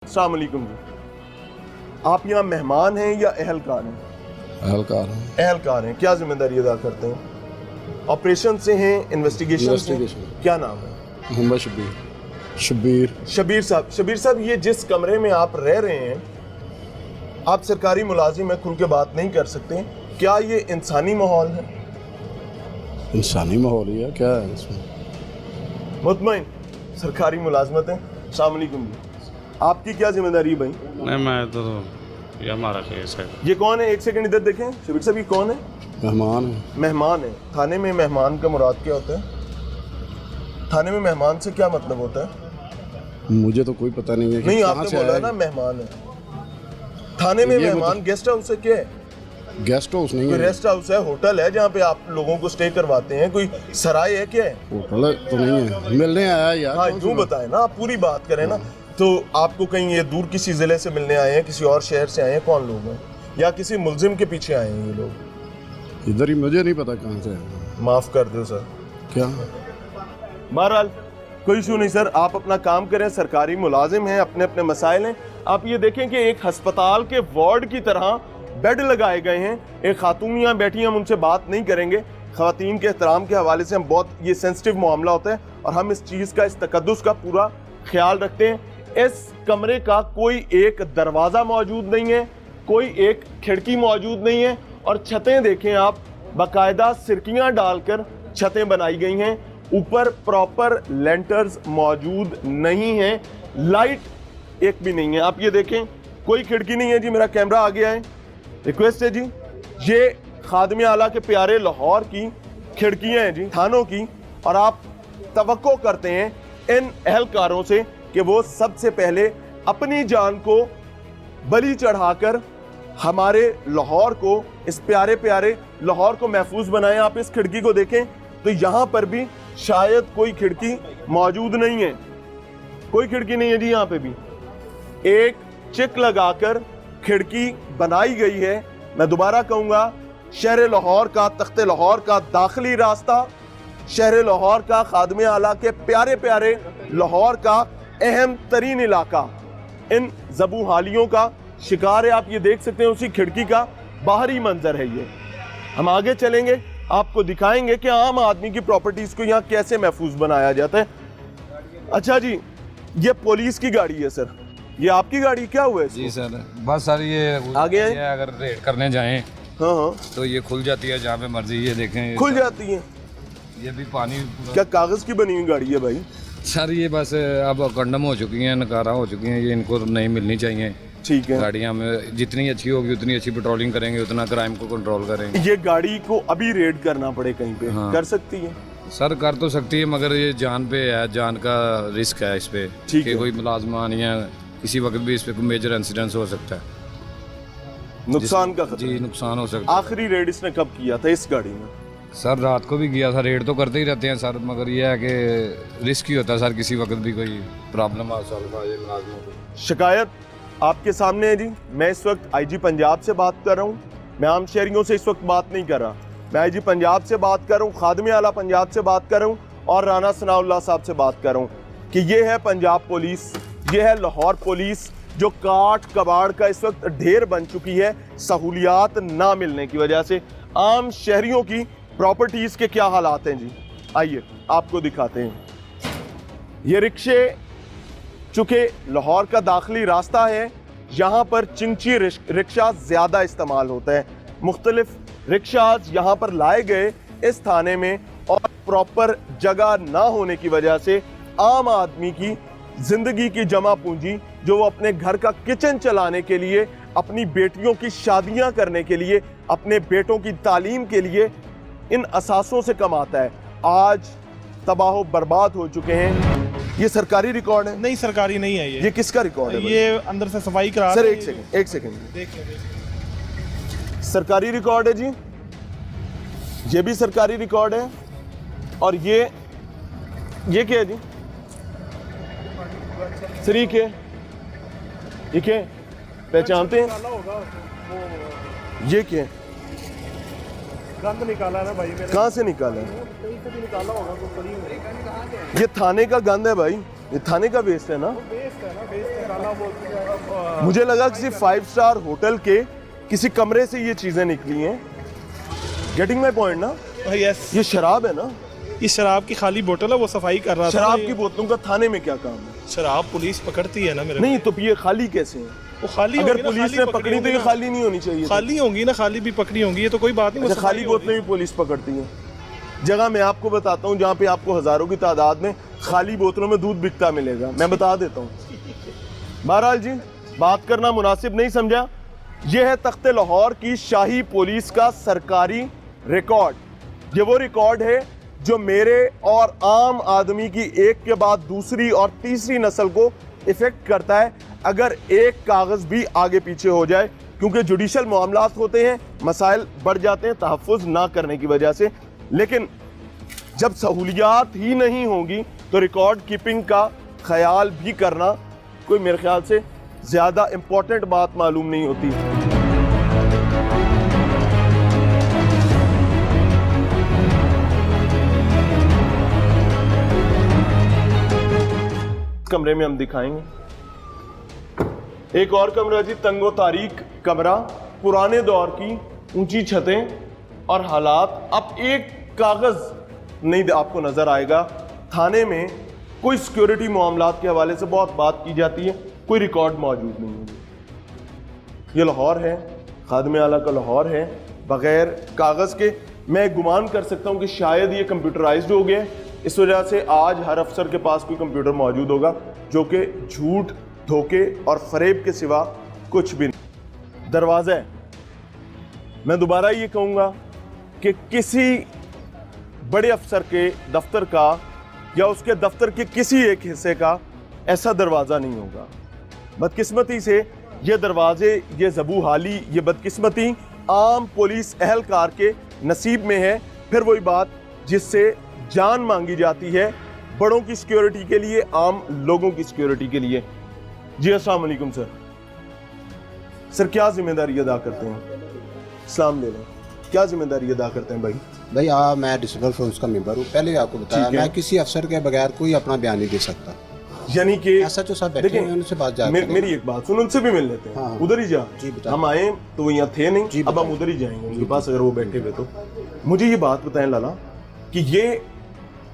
अस्सलाम वालेकुम जी। आप यहाँ मेहमान हैं या अहलकार हैं? अहलकार हैं। अहलकार हैं। क्या जिम्मेदारी अदा करते हैं? ऑपरेशन से हैं, इन्वेस्टिगेशन से? क्या नाम है? मोहम्मद शबीर। शबीर साहब, ये जिस कमरे में आप रह रहे हैं, आप सरकारी मुलाजिम हैं, खुल के बात नहीं कर सकते, क्या ये इंसानी माहौल है? इंसानी माहौल ही है, क्या है इसमें? मुतमईन सरकारी मुलाजमत है। अस्सलाम वालेकुम जी। आपकी क्या जिम्मेदारी है भाई? नहीं, मैं तो ये हमारा केस है। ये कौन है? एक सेकंड इधर देखें। शबीर साहब, ये कौन है? मेहमान है। मेहमान है। थाने में मेहमान का मुराद क्या होता है? थाने में मेहमान से क्या मतलब होता है? मुझे तो कोई पता नहीं है कि नहीं, कहाँ आपने से बोला आया ना मेहमान है। थाने में ये मेहमान गेस्ट हाउस है, क्या है? गेस्ट हाउस नहीं कोई है। रेस्ट हाउस है, होटल है जहाँ पे आप लोगों को स्टे करवाते हैं, कोई सराय है, क्या है? होटल तो नहीं है, मिलने आया यार। हाँ, कौन सी यूँ बात? बताएं ना, आप पूरी बात करें ना। तो आपको कहीं ये दूर किसी जिले से मिलने आए हैं, किसी और शहर से आए हैं, कौन लोग हैं? या किसी मुलजिम के पीछे आए हैं ये लोग? इधर ही, मुझे नहीं पता कहाँ से है। माफ कर दो सर। क्या? बहरहाल कोई इशू नहीं सर, आप अपना काम करें, सरकारी मुलाजिम हैं, अपने अपने मसाइल हैं। आप ये देखें कि एक अस्पताल के वार्ड की तरह बेड लगाए गए हैं। एक खातून यहाँ बैठी हैं, हम उनसे बात नहीं करेंगे। ख़वातीन के एहतराम के हवाले से हम बहुत, ये सेंसिटिव मामला होता है और हम इस चीज़ का, इस तकद्दुस का पूरा ख्याल रखते हैं। इस कमरे का कोई एक दरवाज़ा मौजूद नहीं है, कोई एक खिड़की मौजूद नहीं है और छतें देखें आप, बाकायदा सिरकियाँ डालकर छतें बनाई गई हैं। ऊपर प्रॉपर लेंटर्स मौजूद नहीं हैं, लाइट एक भी नहीं है। आप ये देखें, कोई खिड़की नहीं है जी। मेरा कैमरा आ गया है, रिक्वेस्ट है जी। ये खादमे आला के प्यारे लाहौर की खिड़कियां हैं जी, थानों की, और आप तवक्को करते हैं इन अहलकारों से कि वो सबसे पहले अपनी जान को बलि चढ़ाकर हमारे लाहौर को, इस प्यारे प्यारे लाहौर को महफूज बनाएं। आप इस खिड़की को देखें तो यहाँ पर भी शायद कोई खिड़की मौजूद नहीं है, कोई खिड़की नहीं है जी। यहाँ पे भी एक चिक लगाकर खिड़की बनाई गई है। मैं दोबारा कहूँगा, शहर लाहौर का, तख्ते लाहौर का दाखिली रास्ता, शहर लाहौर का, खादमे आला के प्यारे प्यारे लाहौर का अहम तरीन इलाका इन ज़बूहालियों का शिकार है। आप ये देख सकते हैं, उसी खिड़की का बाहरी मंजर है ये। हम आगे चलेंगे, आपको दिखाएंगे कि आम आदमी की प्रॉपर्टीज़ को यहाँ कैसे महफूज बनाया जाता है। अच्छा जी, ये पुलिस की गाड़ी है सर, ये आपकी गाड़ी? क्या हुआ है इसको? जी सर, बस सर ये आगे है? ये अगर रेड करने जाएं हाँ हाँ, तो ये खुल जाती है जहाँ पे मर्जी। ये देखें, खुल जाती है। ये भी पानी क्या कागज की बनी हुई गाड़ी है भाई? सर ये बस अब कंडम हो चुकी हैं, नकारा हो चुकी हैं, ये इनको नहीं मिलनी चाहिए। ठीक है, गाड़ियाँ में जितनी अच्छी होगी उतनी अच्छी पेट्रोलिंग करेंगे, उतना क्राइम को कंट्रोल करेंगे। ये गाड़ी को अभी रेड करना पड़े कहीं पे, हाँ। कर सकती है? सर कर तो सकती है, मगर ये जान पे है, जान का रिस्क है इस पे। ठीक कि है। कोई मुलाजमान या किसी वक्त भी इस पे कोई मेजर इंसिडेंस हो सकता है, नुकसान का खतरा। जी नुकसान हो सकता है। आखिरी रेड इसने कब किया था इस गाड़ी में? सर रात को भी किया था, रेड तो करते ही रहते हैं सर, मगर ये है कि रिस्क ही होता है सर, किसी वक्त भी कोई प्रॉब्लम आ सकता है मुलाजमों को। शिकायत आपके सामने है जी। मैं इस वक्त आईजी पंजाब से बात कर रहा हूँ, मैं आम शहरियों से इस वक्त बात नहीं कर रहा। मैं आईजी पंजाब से बात कर रहा हूँ, खादमे आला पंजाब से बात कर रहा हूँ और राना सनाउल्लाह साहब से बात कर रहा हूँ कि ये है पंजाब पुलिस, ये है लाहौर पुलिस, जो काट कबाड़ का इस वक्त ढेर बन चुकी है सहूलियात ना मिलने की वजह से। आम शहरियों की प्रॉपर्टीज़ के क्या हालात हैं जी, आइए आपको दिखाते हैं। ये रिक्शे, चूँकि लाहौर का दाखिली रास्ता है, यहाँ पर चिंची रिक्शा ज़्यादा इस्तेमाल होता है। मुख्तलिफ रिक्शाज यहाँ पर लाए गए इस थाने में और प्रॉपर जगह ना होने की वजह से आम आदमी की ज़िंदगी की जमा पूंजी, जो वो अपने घर का किचन चलाने के लिए, अपनी बेटियों की शादियाँ करने के लिए, अपने बेटों की तालीम के लिए इन असासों से कमाता है, आज तबाह बर्बाद हो चुके हैं। ये सरकारी रिकॉर्ड है? नहीं, सरकारी नहीं है ये किसका रिकॉर्ड है? ये अंदर से सफाई करा सर रहे एक सेकंड देख लो। सरकारी रिकॉर्ड है जी, ये भी सरकारी रिकॉर्ड है। और ये क्या है जी सर? ये क्या है, पहचानते हैं? ये क्या है? गंद निकाला ना भाई मेरे, कहाँ से निकाला है? कहीं से भी निकाला होगा तो बड़ी। ये थाने का गंद है भाई। ये थाने का वेस्ट है ना? वेस्ट है ना, वेस्ट निकाला वो मुझे लगा किसी 5 स्टार होटल के किसी कमरे से ये चीजें निकली हैं। गेटिंग माई पॉइंट ना? यस, ये शराब है ना? ये शराब की खाली बोतल है, वो सफाई कर रहा था। शराब की बोतलों का थाने में क्या काम है? शराब पुलिस पकड़ती है ना मेरे नहीं तो ये खाली कैसे है? वो खाली अगर होगी ना, पुलिस खाली ने पकड़ी पकड़ी तो होगी ये ना। खाली नहीं होनी चाहिए थी। खाली होंगी ना, खाली भी पकड़ी होंगी, ये तो कोई बात नहीं। वो अच्छा, खाली सफाई बोतलें भी पुलिस पकड़ती है। जगह मैं आपको बताता हूँ जहाँ पे आपको हजारों की तादाद में खाली बोतलों में दूध बिकता मिलेगा, मैं बता देता हूँ। बहरहाल जी, बात करना मुनासिब नहीं समझा। यह है तख्ते लाहौर की शाही पुलिस का सरकारी रिकॉर्ड। ये वो रिकॉर्ड है जो मेरे और आम आदमी की एक के बाद दूसरी और तीसरी नस्ल को इफेक्ट करता है अगर एक कागज भी आगे पीछे हो जाए, क्योंकि जुडिशल मामलात होते हैं, मसाइल बढ़ जाते हैं तहफ़्फ़ुज़ ना करने की वजह से। लेकिन जब सहूलियात ही नहीं होंगी तो रिकॉर्ड कीपिंग का ख्याल भी करना कोई मेरे ख्याल से ज़्यादा इम्पोर्टेंट बात मालूम नहीं होती। कमरे में हम दिखाएंगे एक और कमरा जी, तंगो तारीक कमरा, पुराने दौर की ऊंची छतें और हालात। अब एक कागज नहीं आपको नजर आएगा। थाने में कोई सिक्योरिटी मामलात के हवाले से बहुत बात की जाती है, कोई रिकॉर्ड मौजूद नहीं है। ये लाहौर है, खादमे आला का लाहौर है, बगैर कागज के। मैं गुमान कर सकता हूँ कि शायद ये कंप्यूटराइज्ड हो गया, इस वजह से आज हर अफसर के पास कोई कंप्यूटर मौजूद होगा जो कि झूठ, धोखे और फरेब के सिवा कुछ भी नहीं। दरवाज़ा है, मैं दोबारा ये कहूँगा कि किसी बड़े अफसर के दफ्तर का या उसके दफ्तर के किसी एक हिस्से का ऐसा दरवाज़ा नहीं होगा। बदकिस्मती से ये दरवाजे, ये ज़बू हाली, ये बदकिस्मती आम पुलिस अहलकार के नसीब में है। फिर वही बात जिससे जान मांगी जाती है, बड़ों की सिक्योरिटी के लिए, आम लोगों की सिक्योरिटी के लिए। जी अस्सलाम वालेकुम सर। सर क्या जिम्मेदारी अदा करते हैं? सलाम ले लें। क्या जिम्मेदारी अदा करते हैं भाई? भाई मैं डिसिप्लिन फोर्स का मेंबर हूँ। पहले आपको बताया, ठीक है। मैं किसी अफसर के बगैर कोई अपना बयान नहीं दे सकता। यानी कि ऐसा जो सब बैठे हैं उनसे बात जा मेरी एक बात सुन, उनसे भी मिल लेते हैं। हाँ। उधर ही जा। जी बताएं। हम आए तो वो यहाँ थे नहीं, जी अब हम बताएं। उधर ही जाएंगे उनके पास अगर वो बैठे हुए तो। मुझे ये बात बताएं लाला कि ये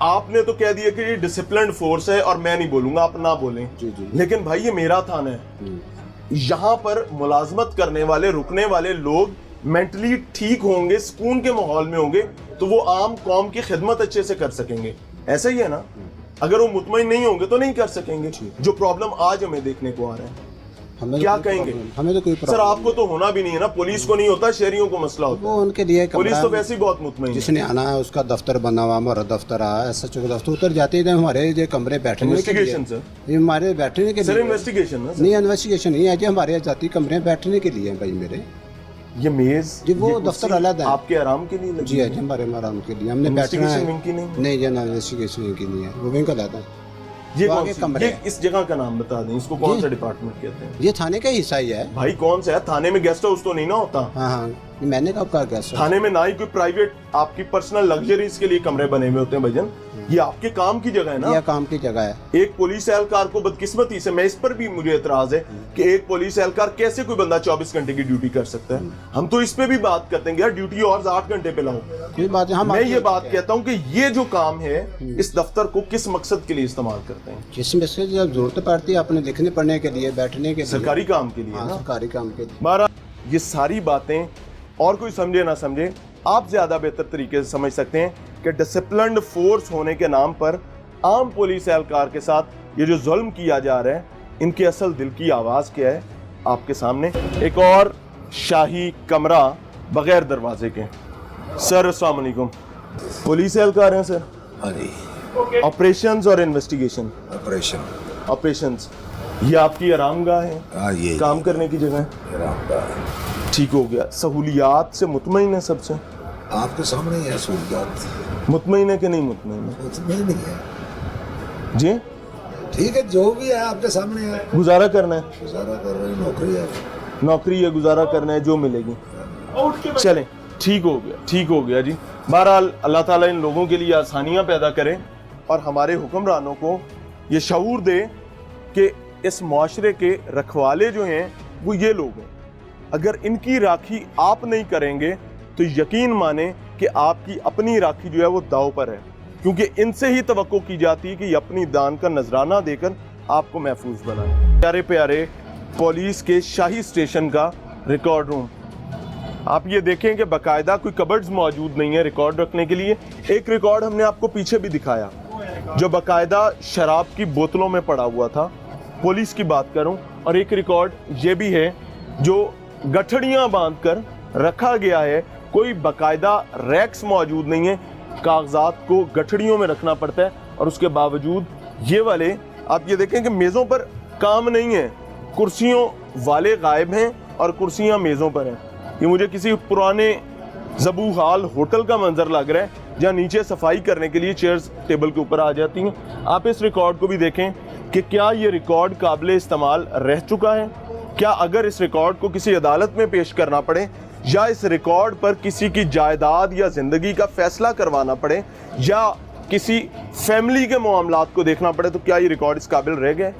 आपने तो कह दिया कि ये डिसिप्लिन फोर्स है और मैं नहीं बोलूंगा, आप ना बोलें। जी जी। लेकिन भाई ये मेरा थाना है, यहाँ पर मुलाजमत करने वाले, रुकने वाले लोग मेंटली ठीक होंगे, सुकून के माहौल में होंगे तो वो आम कौम की खिदमत अच्छे से कर सकेंगे। ऐसा ही है ना? अगर वो मुतमईन नहीं होंगे तो नहीं कर सकेंगे। जो प्रॉब्लम आज हमें देखने को आ रहा है, हमें क्या तो कोई कहेंगे? प्रॉब्लम- हमें तो कोई सर प्रॉब्लम आपको तो होना भी नहीं है ना, पुलिस को नहीं होता, शहरियों को मसला होता वो है। उनके लिए पुलिस कमरा तो है। वैसे ही बहुत मुतमईन है। जिसने आना है उसका दफ्तर बना हुआ, हमारा दफ्तर आया, ऐसा चौक दफ्तर उतर जाते हैं हमारे जो कमरे बैठने के लिए। इन्वेस्टिगेशन सर, ये हमारे बैठने के सर लिए इन्वेस्टिगेशन ना सर। नहीं, इन्वेस्टिगेशन नहीं है जी, हमारे जाती कमरे बैठने के लिए हैं भाई मेरे। ये मेज, जी, वो ये दफ्तर कुर्सी अलग है। आपके आराम के लिए लगी जी है है? जी, हमारे आराम के लिए हमने बैठना इन्वेस्टिगेशन है। विंग की नहीं? नहीं जी, इन्वेस्टिगेशन विंग की नहीं है, वो विंग का लाता है। ये वो कौन आगे सी, कमरे ये हैं। इस जगह का नाम बता दें, इसको कौन जी। सा डिपार्टमेंट कहते हैं? ये थाने का हिस्सा ही है। भाई कौन सा है? थाने में गेस्ट हाउस तो नहीं ना होता। हाँ हाँ, मैंने कब कहा क्या सर? थाने में ना ही कोई प्राइवेट आपकी पर्सनल लग्जरीज के लिए कमरे बने हुए होते हैं भजन। ये आपके काम की जगह है ना। यह काम की जगह है। एक पुलिस एहलकार को बदकिस्मती से, मैं इस पर भी मुझे एतराज है कि एक पुलिस एहलकार कैसे कोई बंदा 24 घंटे की ड्यूटी कर सकता है। हम तो इस पे भी बात करते हैं कि यार ड्यूटी और 8 घंटे पे लाओ। कोई बात है, हम मैं आपको ये बात कहता हूँ कि ये जो काम है, इस दफ्तर को किस मकसद के लिए इस्तेमाल करते हैं? जिसमें से जब जरूरत पड़ती है अपने लिखने पढ़ने के लिए, बैठने के लिए, सरकारी काम के लिए हाँ, ना। सरकारी काम के लिए। हमारा ये सारी बातें और कोई समझे ना समझे, आप ज्यादा बेहतर तरीके से समझ सकते हैं कि डिसिप्लिन्ड फोर्स होने के नाम पर आम पुलिस एहलकार के साथ ये जो जुल्म किया जा रहा है, इनके असल दिल की आवाज़ क्या है आपके सामने। एक और शाही कमरा बगैर दरवाजे के। सर अस्सलाम वालेकुम, पुलिस एहलकार हैं सर? हाँ जी, ऑपरेशंस और इन्वेस्टिगेशन। ऑपरेशन। ऑपरेशंस, ये आपकी आरामगाह है, हाँ ये काम करने की जगह है। आरामदाह। ठीक हो गया। सहूलियात से मुतमईन है सबसे? आपके सामने ही है सहूलियात, मुतमईन है कि नहीं मुतमईन है? उसमें नहीं है। जी, ठीक है, जो भी है आपके सामने है, गुजारा करना है, गुजारा कर रही नौकरी है। नौकरी है, गुजारा करना है, जो मिलेगी। चलें, ठीक हो गया, ठीक हो गया जी। बहरहाल अल्लाह ताला इन लोगों के लिए आसानियां पैदा करे और हमारे हुक्मरानों को ये शऊर दे कि इस माशरे के रखवाले जो हैं वो ये लोग हैं। अगर इनकी राखी आप नहीं करेंगे तो यकीन माने कि आपकी अपनी राखी जो है वो दाव पर है, क्योंकि इनसे ही तवक्को की जाती है कि ये अपनी दान का नजराना देकर आपको महफूज बनाए। प्यारे प्यारे पुलिस के शाही स्टेशन का रिकॉर्ड रूम, आप ये देखें कि बाकायदा कोई कबर्ड्स मौजूद नहीं है रिकॉर्ड रखने के लिए। एक रिकॉर्ड हमने आपको पीछे भी दिखाया जो बाकायदा शराब की बोतलों में पड़ा हुआ था, पुलिस की बात करूं, और एक रिकॉर्ड ये भी है जो गठड़ियां बांधकर रखा गया है, कोई बाकायदा रैक्स मौजूद नहीं है, कागजात को गठड़ियों में रखना पड़ता है। और उसके बावजूद ये वाले आप ये देखें कि मेज़ों पर काम नहीं है, कुर्सियों वाले गायब हैं और कुर्सियां मेज़ों पर हैं। ये मुझे किसी पुराने ज़बू हाल होटल का मंजर लग रहा है जहाँ नीचे सफाई करने के लिए चेयर्स टेबल के ऊपर आ जाती हैं। आप इस रिकॉर्ड को भी देखें कि क्या ये रिकॉर्ड काबिल इस्तेमाल रह चुका है, क्या अगर इस रिकॉर्ड को किसी अदालत में पेश करना पड़े या इस रिकॉर्ड पर किसी की जायदाद या ज़िंदगी का फैसला करवाना पड़े या किसी फैमिली के मामलात को देखना पड़े तो क्या ये रिकॉर्ड इस काबिल रह गए।